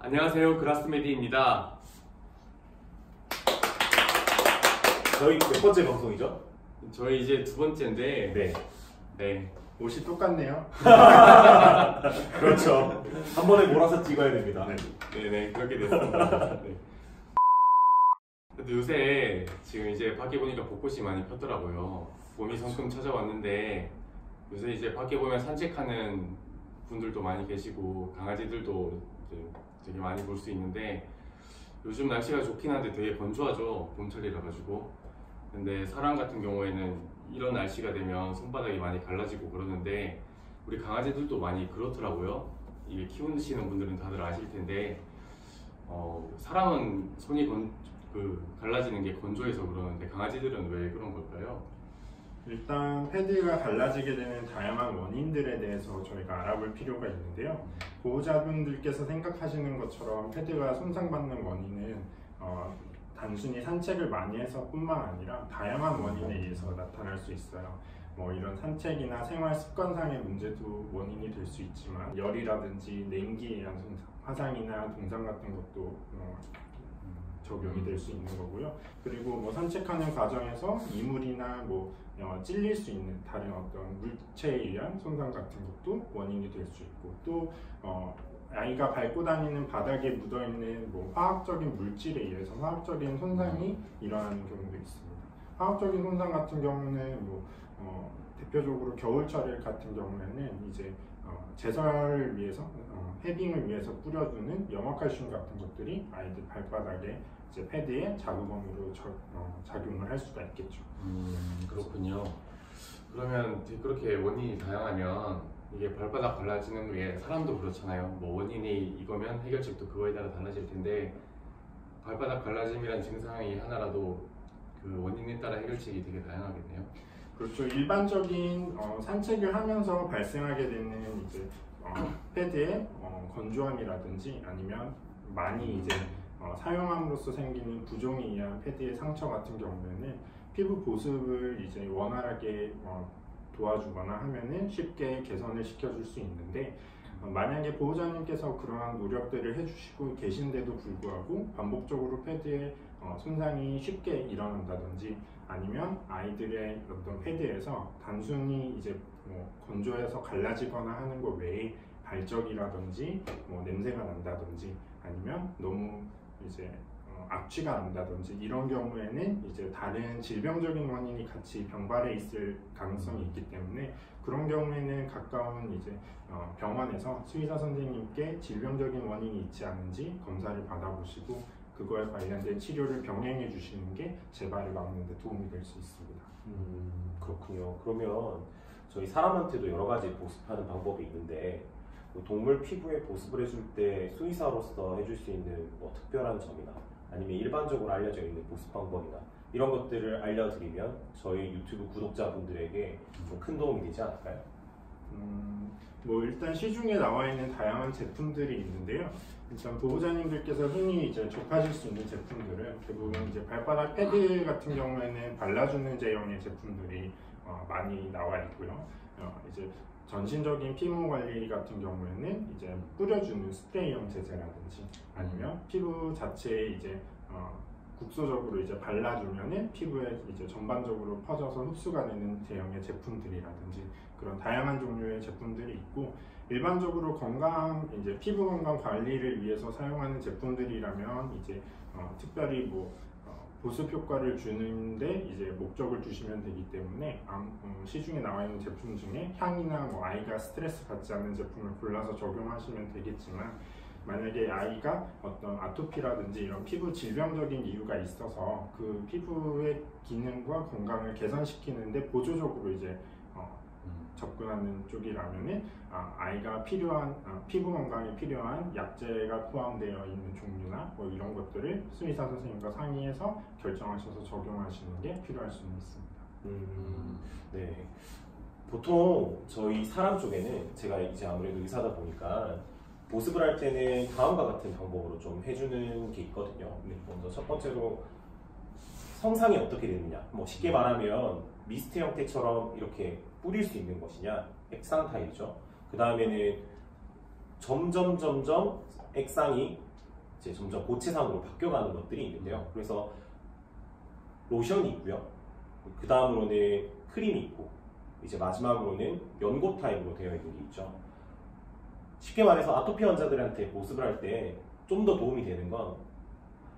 안녕하세요, 그라스메디입니다. 저희 몇 번째 방송이죠? 저희 이제 두 번째인데 네. 옷이 똑같네요. 그렇죠. 한 번에 몰아서 찍어야 됩니다. 네네, 그렇게 됐습니다. 네. 근데 요새 지금 이제 밖에 보니까 벚꽃이 많이 폈더라고요. 봄이 성큼 찾아왔는데 요새 이제 밖에 보면 산책하는 분들도 많이 계시고 강아지들도 이제 되게 많이 볼 수 있는데 요즘 날씨가 좋긴 한데 되게 건조하죠. 봄철이라 가지고. 근데 사람 같은 경우에는 이런 날씨가 되면 손바닥이 많이 갈라지고 그러는데 우리 강아지들도 많이 그렇더라고요. 이게 키우시는 분들은 다들 아실 텐데 사람은 손이 갈라지는 게 건조해서 그러는데 강아지들은 왜 그런 걸까요? 일단 패드가 갈라지게 되는 다양한 원인들에 대해서 저희가 알아볼 필요가 있는데요. 보호자분들께서 생각하시는 것처럼 패드가 손상받는 원인은 단순히 산책을 많이 해서 뿐만 아니라 다양한 원인에 의해서 나타날 수 있어요. 이런 산책이나 생활 습관상의 문제도 원인이 될 수 있지만 열이라든지 냉기에 의한 손상, 화상이나 동상 같은 것도 적용이 될 수 있는 거고요. 그리고 산책하는 과정에서 이물이나 찔릴 수 있는 다른 어떤 물체에 의한 손상 같은 것도 원인이 될 수 있고, 또 아이가 밟고 다니는 바닥에 묻어있는 화학적인 물질에 의해서 화학적인 손상이 일어나는 경우도 있습니다. 화학적인 손상 같은 경우는 대표적으로 겨울철 같은 경우에는 이제 제설을 위해서 헤딩을 위해서 뿌려주는 염화칼슘 같은 것들이 아이들 발바닥에 이제 패드에 자극원으로 작용을 할 수가 있겠죠. 그렇군요. 그러면 그렇게 원인이 다양하면 이게 발바닥 갈라지는 게 사람도 그렇잖아요. 원인이 이거면 해결책도 그거에 따라 달라질 텐데 발바닥 갈라짐이란 증상이 하나라도 그 원인에 따라 해결책이 되게 다양하겠네요. 그렇죠. 일반적인 산책을 하면서 발생하게 되는 이제 패드의 건조함이라든지 아니면 많이 이제 사용함으로써 생기는 부종에 의한 패드의 상처 같은 경우에는 피부 보습을 이제 원활하게 도와주거나 하면은 쉽게 개선을 시켜줄 수 있는데 만약에 보호자님께서 그러한 노력들을 해주시고 계신데도 불구하고 반복적으로 패드에 손상이 쉽게 일어난다든지 아니면 아이들의 어떤 패드에서 단순히 이제 건조해서 갈라지거나 하는 것 외에 발적이라든지 냄새가 난다든지 아니면 너무 이제 악취가 난다든지 이런 경우에는 이제 다른 질병적인 원인이 같이 병발해 있을 가능성이 있기 때문에 그런 경우에는 가까운 이제 병원에서 수의사 선생님께 질병적인 원인이 있지 않은지 검사를 받아보시고 그거에 관련된 치료를 병행해 주시는 게 재발을 막는 데 도움이 될 수 있습니다. 그렇군요. 그러면 저희 사람한테도 여러 가지 보습하는 방법이 있는데 동물 피부에 보습을 해줄 때 수의사로서 해줄 수 있는 특별한 점이나 아니면 일반적으로 알려져 있는 보습 방법이나 이런 것들을 알려드리면 저희 유튜브 구독자분들에게 좀 큰 도움이 되지 않을까요? 일단 시중에 나와 있는 다양한 제품들이 있는데요. 일단 보호자님들께서 흔히 이제 접하실 수 있는 제품들은 대부분 이제 발바닥 패드 같은 경우에는 발라주는 제형의 제품들이 많이 나와 있고요. 이제 전신적인 피부 관리 같은 경우에는 이제 뿌려주는 스프레이형 제제라든지 아니면 피부 자체에 이제 국소적으로 이제 발라주면은 피부에 이제 전반적으로 퍼져서 흡수가 되는 제형의 제품들이라든지 그런 다양한 종류의 제품들이 있고 일반적으로 이제 피부 건강 관리를 위해서 사용하는 제품들이라면 이제 특별히 보습 효과를 주는데 이제 목적을 두시면 되기 때문에 시중에 나와 있는 제품 중에 향이나 아이가 스트레스 받지 않는 제품을 골라서 적용하시면 되겠지만 만약에 아이가 어떤 아토피라든지 이런 피부 질병적인 이유가 있어서 그 피부의 기능과 건강을 개선시키는데 보조적으로 이제 접근하는 쪽이라면은 아이가 필요한 피부 건강에 필요한 약재가 포함되어 있는 종류나 이런 것들을 수의사 선생님과 상의해서 결정하셔서 적용하시는 게 필요할 수는 있습니다. 네. 보통 저희 사람 쪽에는 제가 이제 아무래도 의사다 보니까 보습을 할 때는 다음과 같은 방법으로 좀 해주는 게 있거든요. 먼저 첫 번째로 성상이 어떻게 되느냐, 쉽게 말하면 미스트 형태처럼 이렇게 뿌릴 수 있는 것이냐, 액상 타입이죠. 그 다음에는 점점 액상이 이제 점점 고체상으로 바뀌어가는 것들이 있는데요. 그래서 로션이 있고요. 그 다음으로는 크림이 있고 이제 마지막으로는 연고 타입으로 되어 있는 게 있죠. 쉽게 말해서 아토피 환자들한테 보습을 할 때 좀 더 도움이 되는 건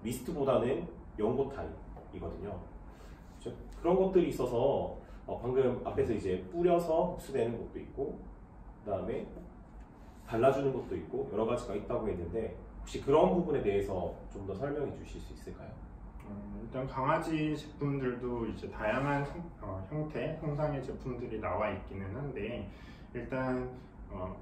미스트보다는 연고 타입이거든요. 그런 것들이 있어서 방금 앞에서 이제 뿌려서 흡수되는 것도 있고 그 다음에 발라주는 것도 있고 여러 가지가 있다고 했는데 혹시 그런 부분에 대해서 좀 더 설명해 주실 수 있을까요? 일단 강아지 제품들도 이제 다양한 형태, 형상의 제품들이 나와 있기는 한데 일단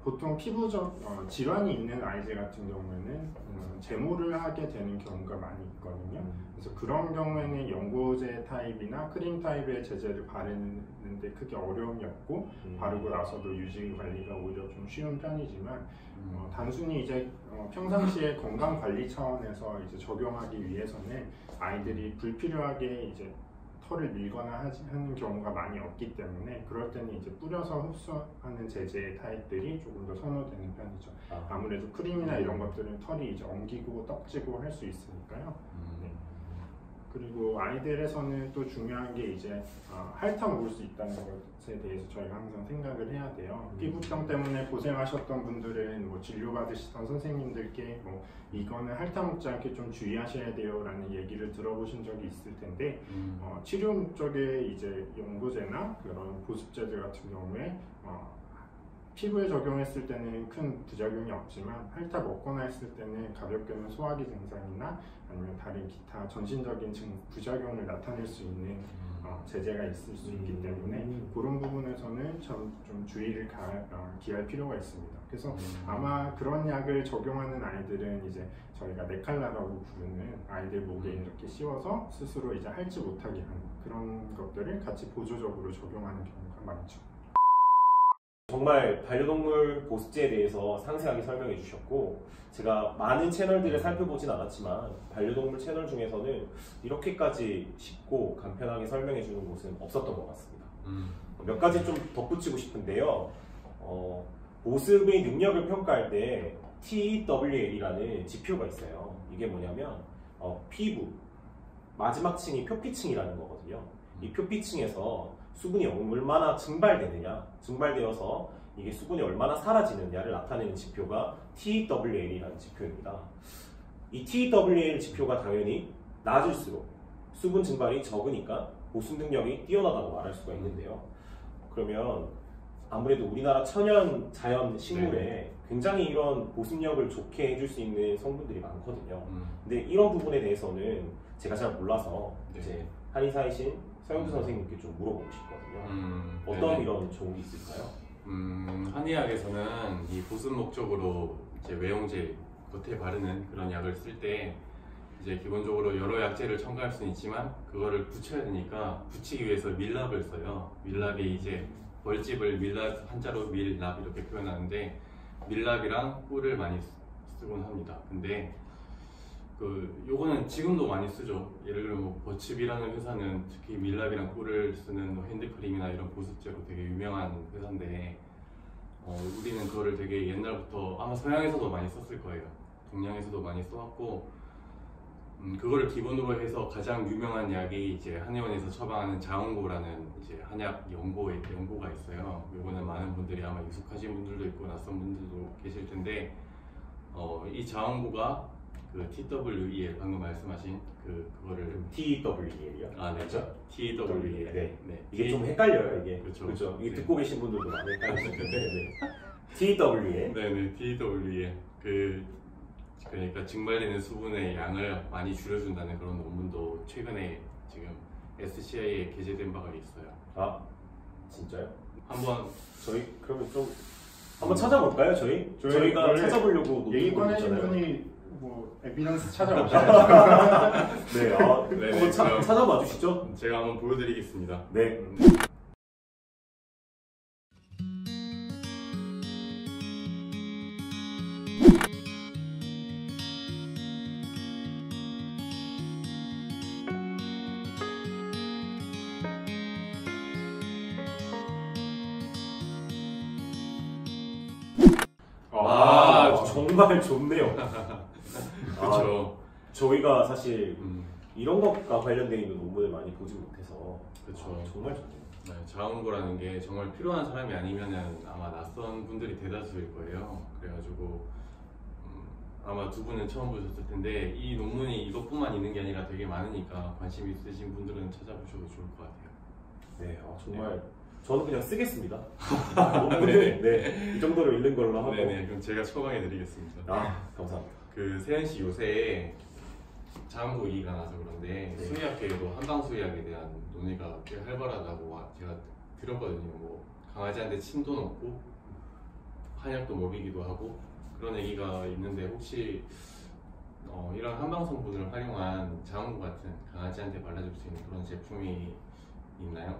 보통 피부적 질환이 있는 아이들 같은 경우에는 제모를 하게 되는 경우가 많이 있거든요. 그래서 그런 경우에는 연고제 타입이나 크림 타입의 제제를 바르는데 크게 어려움이 없고 바르고 나서도 유지 관리가 오히려 좀 쉬운 편이지만 단순히 이제 평상시에 건강 관리 차원에서 이제 적용하기 위해서는 아이들이 불필요하게 이제 털을 밀거나 하는 경우가 많이 없기 때문에 그럴 때는 이제 뿌려서 흡수하는 제제 타입들이 조금 더 선호되는 편이죠. 아무래도 크림이나 이런 것들은 털이 이제 엉기고 떡지고 할 수 있으니까요. 네. 그리고 아이들에서는 또 중요한 게 이제 핥아 먹을 수 있다는 것에 대해서 저희가 항상 생각을 해야 돼요. 피부병 때문에 고생하셨던 분들은 뭐 진료받으시던 선생님들께 뭐 이거는 핥아 먹지 않게 좀 주의하셔야 돼요 라는 얘기를 들어보신 적이 있을 텐데 치료 목적의 이제 연고제나 그런 보습제들 같은 경우에 피부에 적용했을 때는 큰 부작용이 없지만 핥아 먹거나 했을 때는 가볍게는 소화기 증상이나 아니면 다른 기타 전신적인 부작용을 나타낼 수 있는 제재가 있을 수 있기 때문에 그런 부분에서는 좀 주의를 기할 필요가 있습니다. 그래서 아마 그런 약을 적용하는 아이들은 이제 저희가 네칼라라고 부르는 아이들 목에 이렇게 씌워서 스스로 이제 핥지 못하게 하는 그런 것들을 같이 보조적으로 적용하는 경우가 많죠. 정말 반려동물 보습제에 대해서 상세하게 설명해 주셨고 제가 많은 채널들을 살펴보진 않았지만 반려동물 채널 중에서는 이렇게까지 쉽고 간편하게 설명해 주는 곳은 없었던 것 같습니다. 몇 가지 좀 덧붙이고 싶은데요. 보습의 능력을 평가할 때 TWL이라는 지표가 있어요. 이게 뭐냐면 피부 마지막 층이 표피층이라는 거거든요. 이 표피층에서 수분이 얼마나 증발되어서 이게 수분이 얼마나 사라지느냐를 나타내는 지표가 TWL이라는 지표입니다. 이 TWL 지표가 당연히 낮을수록 수분 증발이 적으니까 보습 능력이 뛰어나다고 말할 수가 있는데요. 그러면 아무래도 우리나라 천연 자연 식물에 굉장히 이런 보습력을 좋게 해줄 수 있는 성분들이 많거든요. 근데 이런 부분에 대해서는 제가 잘 몰라서 이제 한의사이신 서영주 선생님께 좀 물어보고 싶거든요. 어떤 이런 좋은 게 있을까요? 한의학에서는 이 보습 목적으로 이제 외용제 겉에 바르는 그런 약을 쓸 때 이제 기본적으로 여러 약재를 첨가할 수는 있지만 그거를 붙여야 되니까 붙이기 위해서 밀랍을 써요. 밀랍이 이제 벌집을 밀랍 한자로 밀랍 이렇게 표현하는데 밀랍이랑 꿀을 많이 쓰곤 합니다. 근데 요거는 지금도 많이 쓰죠. 예를 들어 뭐 버칩이라는 회사는 특히 밀랍이랑 꿀을 쓰는 뭐 핸드크림이나 이런 보습제로 되게 유명한 회사인데 우리는 그거를 되게 옛날부터 아마 서양에서도 많이 썼을 거예요. 동양에서도 많이 써왔고 그거를 기본으로 해서 가장 유명한 약이 이제 한의원에서 처방하는 자원고라는 이제 한약 연고가 있어요. 요거는 많은 분들이 아마 익숙하신 분들도 있고 낯선 분들도 계실 텐데 이 자원고가 그 TWEL 방금 말씀하신 그거를 TWEL이요? 네. 그렇죠? TWEL. 네. 이게 좀 헷갈려요, 이게. 그렇죠. 이게 듣고 계신 분들도 많이 헷갈리실 텐데. TWEL. 네네, TWEL. 그러니까 증발되는 수분의 양을 많이 줄여준다는 그런 논문도 최근에 지금 SCI에 게재된 바가 있어요. 아, 진짜요? 한번 저희 그러면 좀 한번 찾아볼까요? 저희가 찾아보려고 얘기 꺼내신 분이 뭐 에비던스 찾아오셔야죠. 네, 한번 찾아봐 주시죠. 제가 한번 보여드리겠습니다. 네. 정말 좋네요. 그렇죠. 저희가 사실 음, 이런 것과 관련된 있는 논문을 많이 보지 못해서 그렇죠. 정말 좋네요. 네, 자원고라는 게 정말 필요한 사람이 아니면은 아마 낯선 분들이 대다수일 거예요. 그래가지고 아마 두 분은 처음 보셨을 텐데 이 논문이 이것뿐만 있는 게 아니라 되게 많으니까 관심 있으신 분들은 찾아보셔도 좋을 것 같아요. 네, 정말 저는 그냥 쓰겠습니다. 네네. 네, 이 정도로 읽는 걸로 하고. 네네. 그럼 제가 처방해드리겠습니다. 감사합니다. 그 세현 씨 요새 자원고 얘기가 나서 그런데 네. 수의학계에도 한방 수의학에 대한 논의가 꽤 활발하다고 제가 들었거든요. 뭐 강아지한테 침도 넣고 한약도 먹이기도 하고 그런 얘기가 있는데 혹시 이런 한방 성분을 활용한 자원고 같은 강아지한테 발라줄 수 있는 그런 제품이 있나요?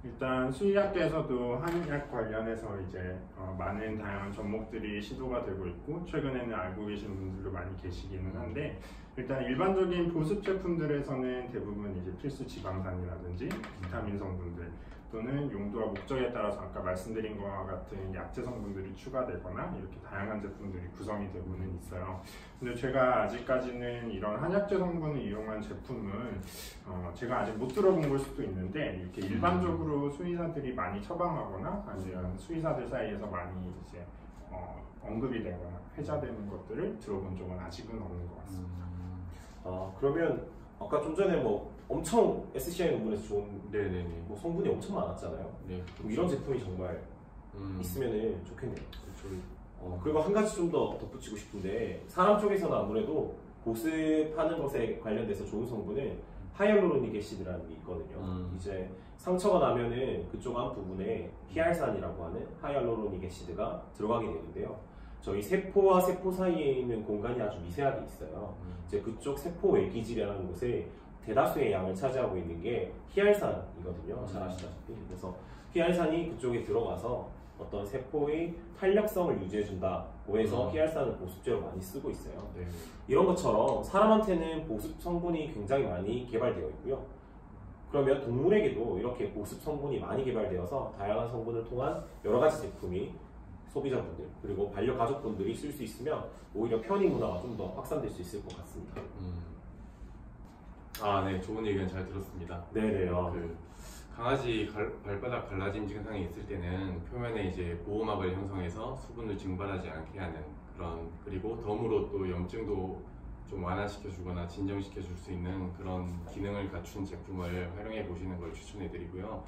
일단 수의학계에서도 한약 관련해서 이제 많은 다양한 접목들이 시도가 되고 있고 최근에는 알고 계시는 분들도 많이 계시기는 한데 일단 일반적인 보습 제품들에서는 대부분 이제 필수 지방산이라든지 비타민 성분들 또는 용도와 목적에 따라서 아까 말씀드린 것과 같은 약재 성분들이 추가되거나 이렇게 다양한 제품들이 구성이 되고는 있어요. 근데 제가 아직까지는 이런 한약재 성분을 이용한 제품은 제가 아직 못 들어본 걸 수도 있는데 이렇게 일반적으로 수의사들이 많이 처방하거나 아니면 수의사들 사이에서 많이 이제 언급이 되거나 회자되는 것들을 들어본 적은 아직은 없는 것 같습니다. 그러면 아까 좀 전에 뭐 엄청 SCI 논문에서 좋은 네네네. 뭐 성분이 엄청 많았잖아요. 네. 그럼 이런 제품이 정말 있으면 좋겠네요. 그렇죠. 그리고 한 가지 좀 더 덧붙이고 싶은데 사람 쪽에서는 아무래도 보습하는 것에 관련돼서 좋은 성분은 하이알루로닉 애시드라는 게 있거든요. 이제 상처가 나면은 그쪽 한 부분에 히알산이라고 하는 하이알루로닉 애시드가 들어가게 되는데요. 저희 세포와 세포 사이에 있는 공간이 아주 미세하게 있어요. 이제 그쪽 세포 외기질이라는 곳에 대다수의 양을 차지하고 있는 게 히알산이거든요. 잘 아시다시피. 그래서 히알산이 그쪽에 들어가서 어떤 세포의 탄력성을 유지해준다고 해서 히알산을 보습제로 많이 쓰고 있어요. 네. 이런 것처럼 사람한테는 보습 성분이 굉장히 많이 개발되어 있고요. 그러면 동물에게도 이렇게 보습 성분이 많이 개발되어서 다양한 성분을 통한 여러 가지 제품이 소비자분들 그리고 반려가족분들이 쓸 수 있으면 오히려 편의 문화가 좀 더 확산될 수 있을 것 같습니다. 네, 좋은 의견 잘 들었습니다. 네네요. 그 강아지 발바닥 갈라짐 증상이 있을 때는 표면에 이제 보호막을 형성해서 수분을 증발하지 않게 하는 그리고 덤으로 또 염증도 좀 완화시켜주거나 진정시켜줄 수 있는 그런 기능을 갖춘 제품을 활용해 보시는 걸 추천해드리고요.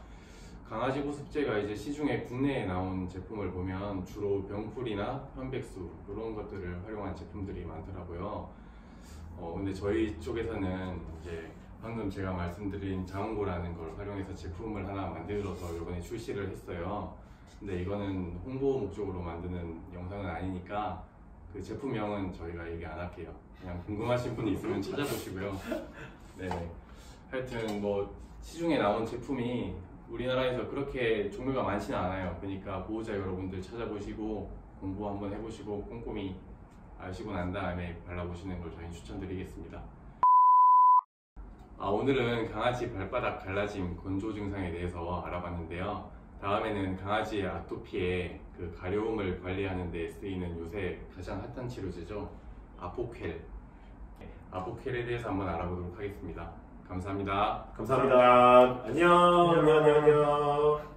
강아지 보습제가 이제 시중에 국내에 나온 제품을 보면 주로 병풀이나 편백수 이런 것들을 활용한 제품들이 많더라고요. 근데 저희 쪽에서는 이제 방금 제가 말씀드린 자원고라는 걸 활용해서 제품을 하나 만들어서 이번에 출시를 했어요. 근데 이거는 홍보 목적으로 만드는 영상은 아니니까 그 제품명은 저희가 얘기 안 할게요. 그냥 궁금하신 분이 있으면 찾아보시고요. 네. 하여튼 뭐 시중에 나온 제품이 우리나라에서 그렇게 종류가 많지는 않아요. 그러니까 보호자 여러분들 찾아보시고 공부 한번 해보시고 꼼꼼히 아시고 난 다음에 발라보시는 걸 저희는 추천드리겠습니다. 오늘은 강아지 발바닥 갈라짐 건조 증상에 대해서 알아봤는데요. 다음에는 강아지의 아토피의 그 가려움을 관리하는 데 쓰이는 요새 가장 핫한 치료제죠. 아포켈에 대해서 한번 알아보도록 하겠습니다. 감사합니다. 감사합니다. 안녕. 안녕.